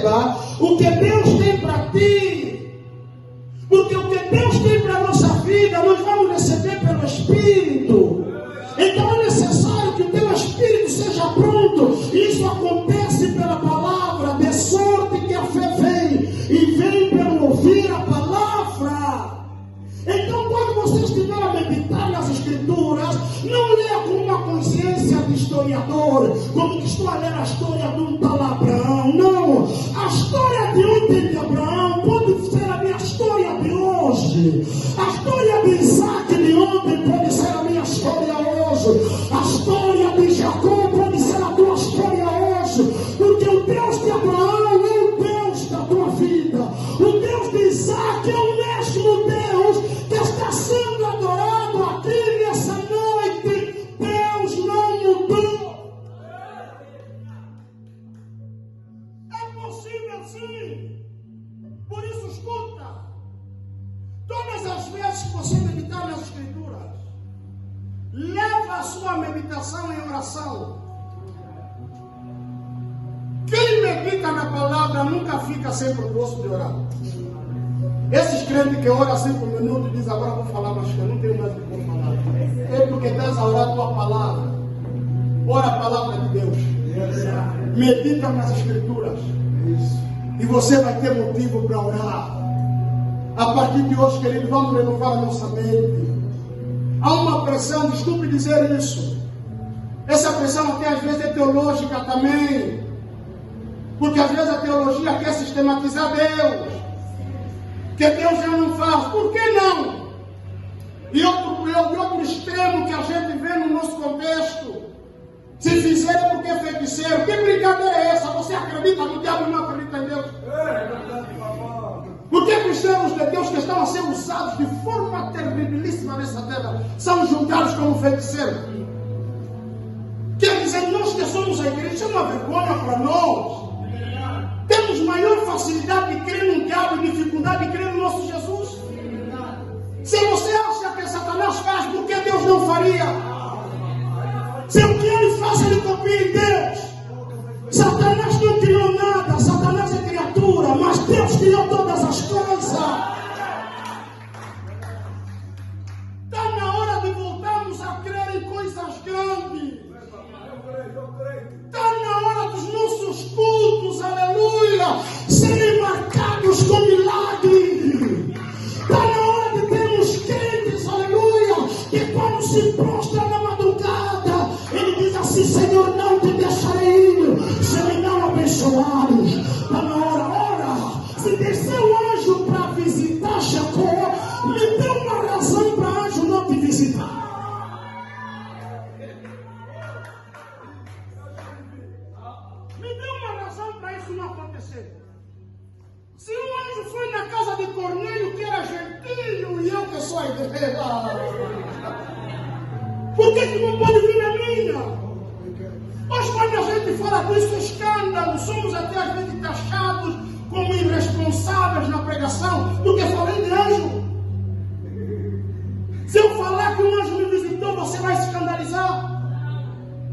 receba o que Deus tem para ti. Porque o que Deus tem para a nossa vida, nós vamos receber pelo Espírito. Então é necessário que o teu Espírito seja pronto. Isso acontece pela palavra, de sorte que a fé vem, e vem pelo ouvir a palavra. Então, quando você estiver a meditar nas Escrituras, não leia com uma consciência de historiador, como que estou a ler a história de um tal Abraão. Não, a história de ontem de Abraão pode ser a minha história de hoje. A história de Isaac de ontem pode ser a minha história hoje. A história de Jacó pode ser a tua história hoje. Porque o Deus de Abraão é o Deus da tua vida. O Deus de Isaac é o mesmo Deus que está sendo adorado aqui nessa noite. Deus não mudou. É possível sim. Por isso escuta. Todas as vezes que você meditar nas Escrituras, leva a sua meditação em oração. Quem medita na palavra nunca fica sem propósito de orar. Esses crentes que oram 5 minutos e dizem agora vou falar, mas eu não tenho mais o que vou falar. É porque estás a orar a tua palavra. Ora a palavra de Deus. Medita nas Escrituras. E você vai ter motivo para orar. A partir de hoje, querido, vamos renovar a nossa mente. Há uma pressão, desculpe dizer isso. Essa pressão até às vezes é teológica também. Porque às vezes a teologia quer sistematizar Deus. Que Deus já não faz. Por que não? E outro extremo que a gente vê no nosso contexto. Se fizer é porque é feiticeiro. Que brincadeira é essa? Você acredita no diabo e não acredita em Deus? Porque cristãos de Deus que estão a ser usados de forma terribilíssima nessa terra são julgados como feiticeiros. Quer dizer, nós que somos a igreja, isso é uma vergonha para nós. Temos maior facilidade de crer no diabo e dificuldade de crer no nosso Jesus. Se você acha que Satanás faz, por que Deus não faria? Se o que ele faz, ele copia em Deus. Satanás não criou nada, Satanás é criatura, mas Deus criou todas as coisas. Está na hora de voltarmos a crer em coisas grandes. Está na hora dos nossos cultos, aleluia, serem marcados com milagre. Está na hora de termos crentes, aleluia, que quando se prostra na madrugada, ele diz assim: Senhor, não te deixarei ir, serei não abençoados. Está na hora, ora, se desceu o anjo para visitar Jacó, me deu uma razão para anjo não te visitar. Me deu uma razão para isso não acontecer. Se o anjo foi na casa de Cornélio, que era gentil, e eu que sou a igreja, por que não pode vir na minha? Mas quando a gente fala disso, escândalo, somos até às vezes taxados como irresponsáveis na pregação, porque falei de anjo. Se eu falar que um anjo me visitou, você vai se escandalizar.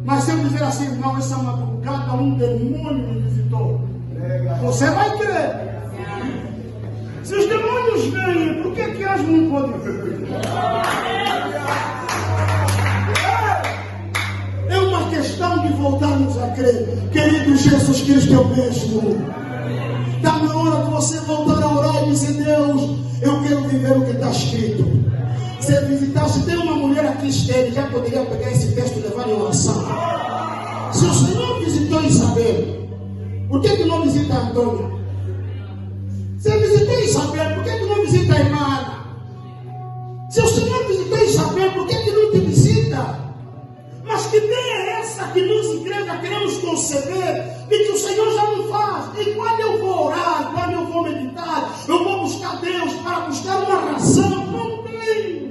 Mas se eu dizer assim, não, essa madrugada um demônio me visitou, você vai crer. Se os demônios vêm, por que anjo não pode vir? É uma questão de voltarmos a crer. Querido, Jesus Cristo é o mesmo. Está na hora de você voltar a orar e dizer: Deus, eu quero viver o que está escrito. Se visitasse, tem uma mulher aqui estéril, já poderia pegar esse texto e levar em oração. Se o Senhor visitou Isabel, por que não visita a Antônia? Se visitou Isabel, por que não visita a irmã Ana? Se o Senhor visitou Isabel, por que não te visita? Mas que ideia é essa que nós, igreja, queremos conceber de que o Senhor já não faz? E quando eu vou orar, quando eu vou meditar, eu vou buscar Deus para buscar uma razão? Não tem.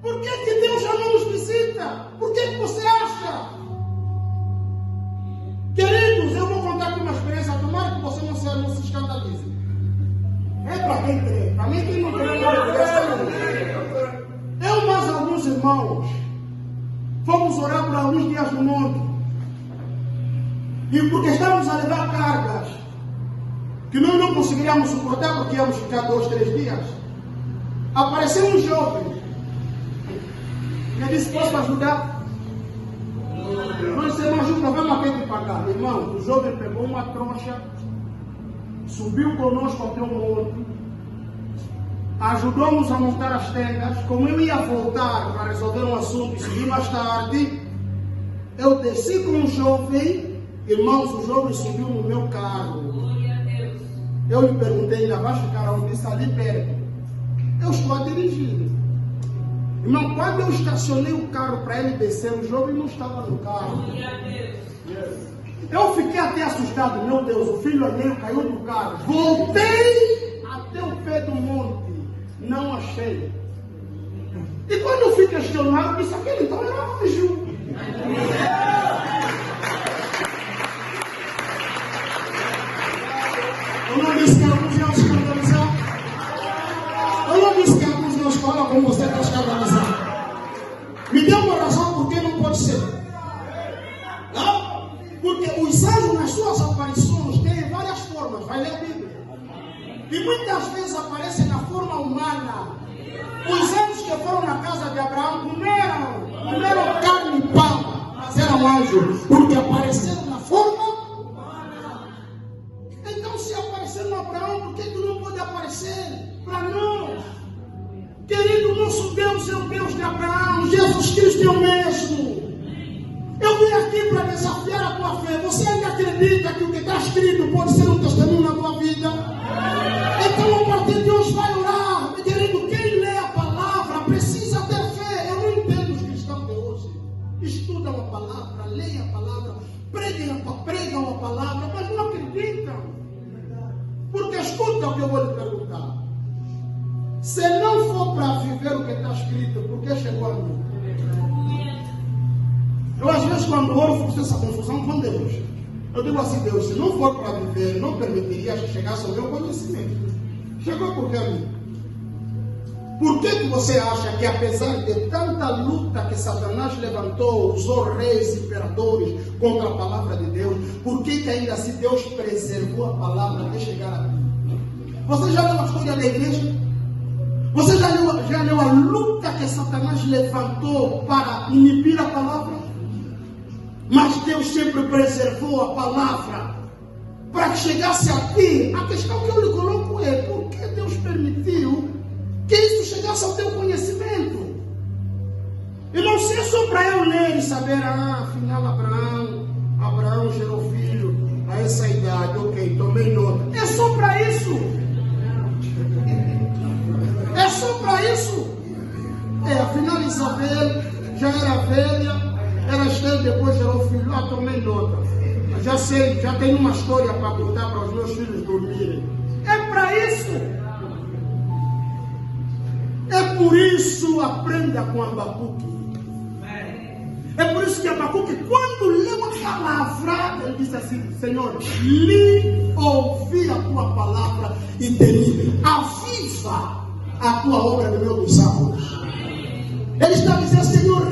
Por que Deus já não nos visita? Por que você acha? Queridos, eu vou contar aqui uma experiência, tomara que você não se escandalize. É para quem crê. Para mim, quem não crê, não crê. Eu e mais alguns irmãos fomos orar por alguns dias no monte. E porque estávamos a levar cargas que nós não conseguiríamos suportar porque íamos ficar 2, 3 dias, apareceu um jovem. Eu disse, posso ajudar? Nós dissemos, ajuda, vamos aqui te pagar. Irmão, o jovem pegou uma troncha, subiu conosco até o monte, ajudou-nos a montar as tendas. Como eu ia voltar para resolver um assunto e subir mais tarde, eu desci com um jovem. Irmãos, o jovem subiu no meu carro. Eu lhe perguntei, ainda vai ficar onde? Disse, ali perto. Eu estou a dirigir. Irmão, quando eu estacionei o carro para ele descer, o jovem não estava no carro. Eu fiquei até assustado. Meu Deus, o filho alheio caiu do carro. Voltei até o pé do monte. Não achei. E quando eu fui questionado, disse, aquele então era anjo. Eu não disse que alguns iam escandalizar. Eu não disse que alguns iam falar como você está escandalizando. Me dê uma razão porque não pode ser. Não? Porque os anjos nas suas aparições têm várias formas. Vai ler a Bíblia. E muitas vezes aparecem na forma humana. Os anjos que foram na casa de Abraão comeram carne e pão, mas eram anjos, porque apareceram na forma humana. Então, se apareceram no Abraão, por que tu não pode aparecer para nós? Querido, nosso Deus é o Deus de Abraão, Jesus Cristo é o mesmo. Eu vim aqui para desafiar a tua fé. Você ainda acredita que o que está escrito pode ser um testemunho na tua vida? Então, a partir de hoje, vai orar. Querido, quem lê a palavra precisa ter fé. Eu não entendo os cristãos de hoje. Estudam a palavra, leem a palavra, pregam a palavra, mas não acreditam. Porque escuta o que eu vou lhe perguntar. Se não for para viver o que está escrito, por que chegou a mim? Eu às vezes quando oro faço essa confusão com Deus. Eu digo assim, Deus, se não for para viver, não permitiria que chegasse ao meu conhecimento. Chegou por que a mim? Por que você acha que apesar de tanta luta que Satanás levantou, usou reis, imperadores contra a palavra de Deus, por que ainda assim Deus preservou a palavra até chegar a mim? Você já leu a história da igreja? Você já leu a luta que Satanás levantou para inibir a palavra? Mas Deus sempre preservou a palavra para que chegasse a ti. A questão que eu lhe coloco é: por que Deus permitiu que isso chegasse ao teu conhecimento? E não ser só para eu ler e saber, afinal Abraão gerou filho a essa idade, ok, tomei nota. É só para isso? É só para isso? Afinal Isabel já era velha, era estéril, depois gerou filho. Tomei nota. Já sei, já tenho uma história para contar para os meus filhos dormirem. É para isso? É por isso, aprenda com Abacuque. É por isso que Abacuque, quando leu a palavra, ele disse assim: Senhor, li, ouvi a tua palavra e temi. Aviva a tua obra no meio dos sábados. Ele está dizendo: Senhor,